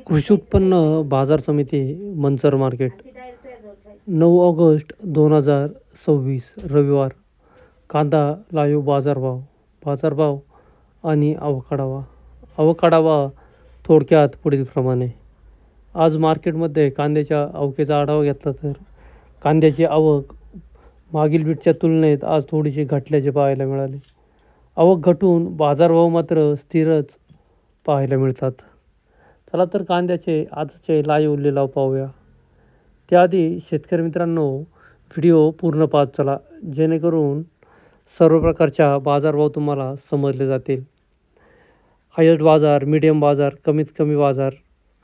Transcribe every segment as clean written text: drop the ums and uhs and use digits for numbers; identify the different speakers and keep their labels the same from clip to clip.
Speaker 1: कृषी उत्पन्न बाजार समिती मंचर मार्केट 9 ऑगस्ट 2026 रविवार. कांदा लाईव्ह बाजारभाव आणि आवक थोडक्यात पुढीलप्रमाणे. आज मार्केटमध्ये कांद्याच्या आवकेचा आढावा घेतला तर कांद्याची आवक मागील बीटच्या तुलनेत आज थोडीशी घटल्याचे पाहायला मिळाले. आवक घटून बाजारभाव मात्र स्थिरच पाहायला मिळतात. चला तर कांद्याचे आजचे लाईव्ह लिलाव पाहूया. त्याआधी शेतकरी मित्रांनो, व्हिडिओ पूर्ण पाहत चला, जेणेकरून सर्व प्रकारच्या बाजारभाव तुम्हाला समजले जातील. हायस्ट बाजार, मीडियम बाजार, कमीत कमी बाजार,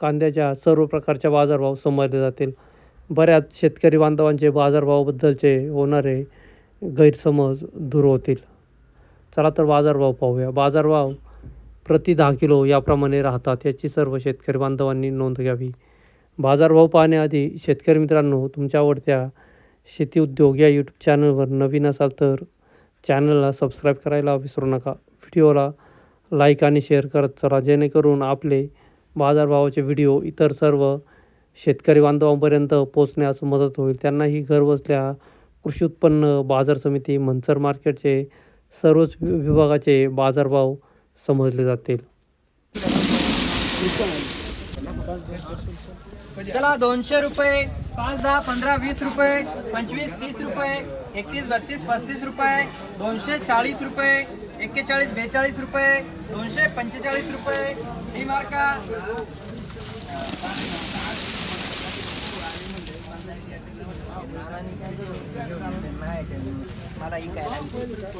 Speaker 1: कांद्याच्या सर्व प्रकारच्या बाजारभाव समजले जातील. बऱ्याच शेतकरी बांधवांचे बाजारभावाबद्दलचे होणारे गैरसमज दूर होतील. चला तर बाजारभाव पाहूया. बाजारभाव प्रति 10 किलो याप्रमाणे राहतात, याची सर्व शेतकरी बांधवांनी नोंद घ्यावी. बाजारभाव पाहण्याआधी शेतकरी मित्रांनो, तुमच्या आवडत्या शेती उद्योग या यूट्यूब चॅनलवर नवीन असाल तर चॅनलला सबस्क्राईब करायला विसरू नका. व्हिडिओला लाईक आणि शेअर करत चला, जेणेकरून आपले बाजारभावाचे व्हिडिओ इतर सर्व शेतकरी बांधवांपर्यंत पोहोचण्यास मदत होईल. त्यांनाही घरबसल्या कृषी उत्पन्न बाजार समिती मंचर मार्केटचे सर्वच विभागाचे बाजारभाव समजले जातील.
Speaker 2: चला 200 रुपये, 5, 10, 15, 20 रुपये, 25, 30 रुपये, 31, 32, 35 रुपये, 240 रुपये, 41, 42 रुपये, 245 रुपये, डी मार्का.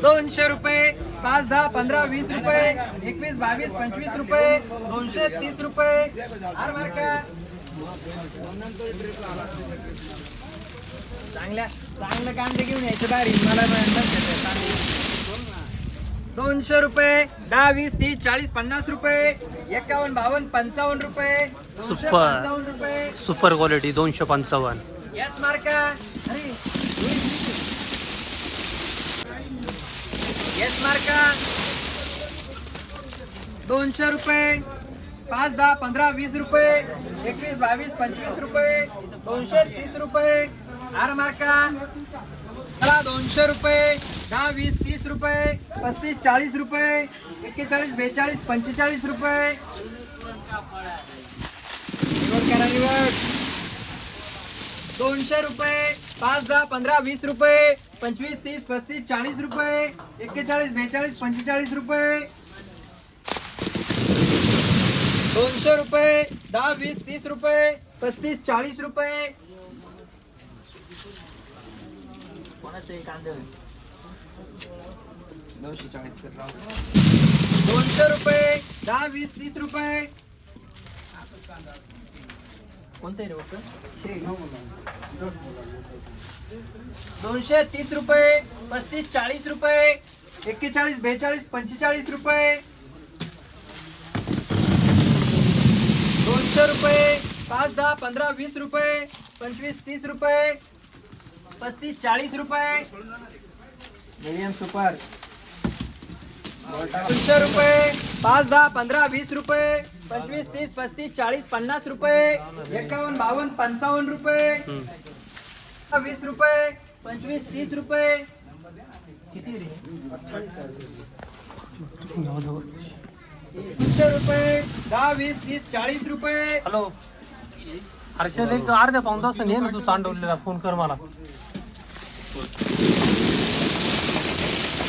Speaker 2: $200 रुपये, 5, 10, 15, 20 रुपये, 21, 22, 25 रुपये, 230 रुपये, आर मार्का. चांगलं कांदे घेऊन यायचे बारी मला. 200 रुपये, 10, 20, 30, 40, 50 रुपये, 51, 52, 55 रुपये, 255 रुपये,
Speaker 1: सुपर क्वालिटी 255.
Speaker 2: यस मार्का. यस मार्का. 200 रुपये, 5, 10, 15, 20 रुपये, 21, 22, 25 रुपये, 230 रुपये, आर मार्का. 200 रुपये, 10, 20, 30 रुपये, 35, 40 रुपये, 41, 42, 45 रुपये. निवड. 200 रुपये, 5, 10, 15, 20 रुपये, 25, 30, 35, 40 रुपये, 41, 42, 45 रुपये. 200 रुपये, 10, 20, 30 रुपये, 35, 40 रुपये. 200 रुपये, 10, 20, 30 रुपये. कोणते रे वक्त? 230 रुपये, 35, 40 रुपये, 41, 42, 45 रुपये. 200 रुपये, 5, 10, 15, 20 रुपये, 25, 30 रुपये, 35, 40 रुपये. Medium super. 200 रुपये, 5, 10, 15, 20 रुपये, 25, 30, 35, 40, 50 रुपये, 51, 52, 55 रुपये, 20 रुपये, 25, 30 रुपये. किती रे? 200 रुपये, 10, 20, 30, 40 रुपये.
Speaker 1: हॅलो हर्षल, एक अर्ध्या पाऊन तासाने ये ना तू चांडवलेला, फोन कर मला.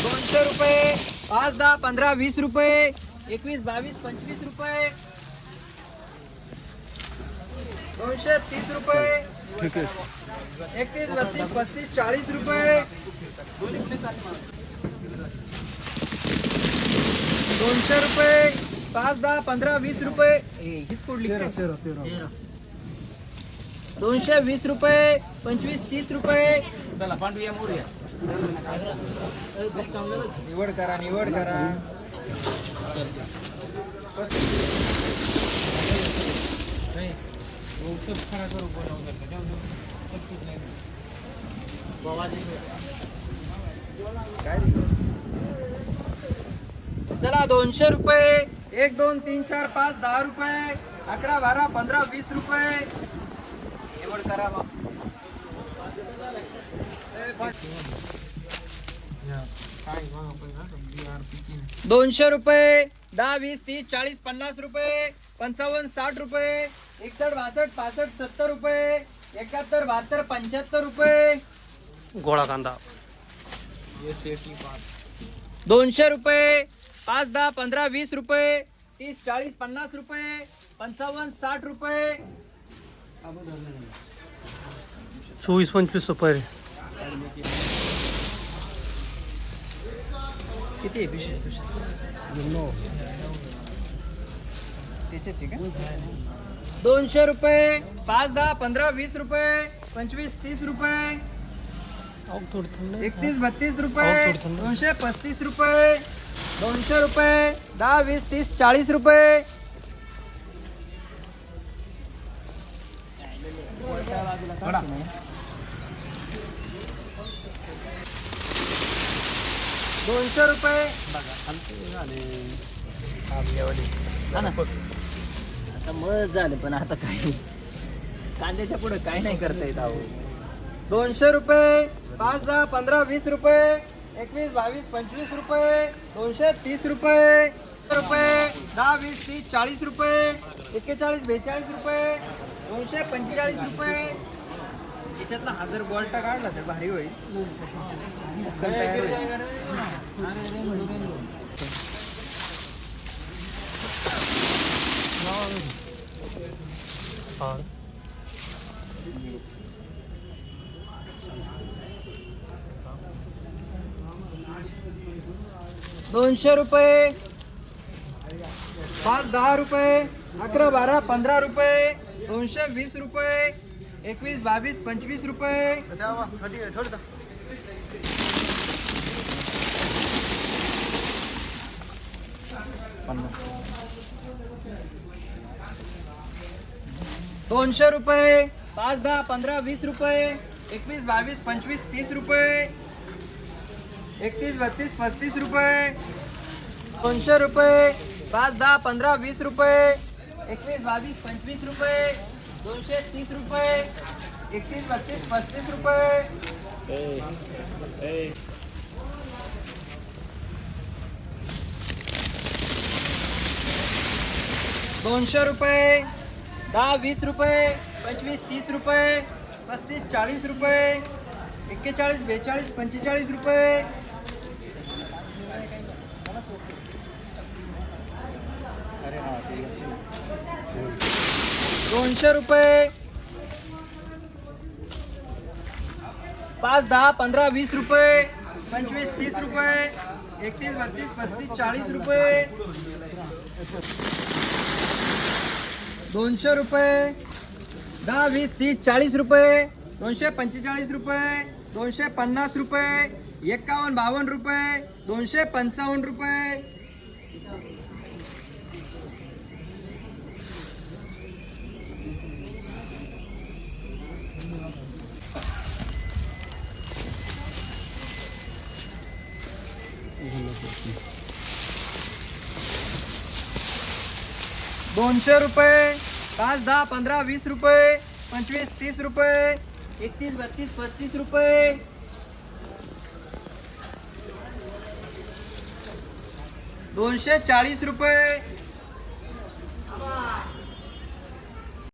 Speaker 2: 200 रुपये, 5, 10, 15, 20 रुपये, 21, 22, 25 रुपये, 230 रुपये, 31, 32, 35, 40 रुपये. 200 रुपये, 5, 10, 15, 20 रुपये. हीच कोड लिखते. 220 रुपये, 25, 30 रुपये. चला पांडूया मोरूया. निवड करा. चला 200 रुपये, 1 2 3 4 5 10 रुपये, 11 12 15 20 रुपये. निवड करा बा. 200 रुपये, 10 20 30 40 50 रुपये, 55 60 रुपये, 61 62 65 70 रुपये, 71 72 75 रुपये.
Speaker 1: गोळा कांदा
Speaker 2: 200 रुपये, 5 10 15 20 रुपये, 30 40 50 रुपये, 55 60 रुपये.
Speaker 1: 24 25 रुपये.
Speaker 2: किती आहे 200 रुपये, 5 10 15 20 रुपये, 25 30 रुपये, 31 32 रुपये, 235 रुपये, 200 रुपये, 10 20 30 40 रुपये. दोनशे रुपये.
Speaker 3: आता मग झालं पण आता काय कांद्याच्या पुढे काय नाही करता येत अहो.
Speaker 2: 200 रुपये, 5 10 15 20 रुपये, 21 22 25 रुपये, 230 रुपये, 10 20 30 40 रुपये, 41 42 रुपये, 245 रुपये. याच्यातला 1000 बॉल्टा काढला तर भारी होईल.
Speaker 1: हा.
Speaker 2: 200 रुपये, 5 10 रुपये, 11 12 15 रुपये, 220 रुपये, 21 22 25 रुपये. 200 रुपये, 5 10 15 20 रुपये, 21 22 25 30 रुपये, 31 32 35 रुपये. 200 रुपये, 5 10 15 20 रुपये, 21 22 25 रुपये, 230 रुपये, 31 32 35 रुपये. 200 रुपये, 10 20 रुपये, 25 30 रुपये, 35 40 रुपये, 41 42 45 रुपये. 200 रुपये, 5 10 15 20 रुपये, 25 30 रुपये, 31 32 35 40 रुपये. 200 रुपये, 10 20 30 40 रुपये, 245 रुपये, 250 रुपये, 51 52 रुपये, 255 रुपये. 200 रुपये, 5 10 15 20 रुपये, 25 30 रुपये, 31 32 35 रुपये. 240 रुपये,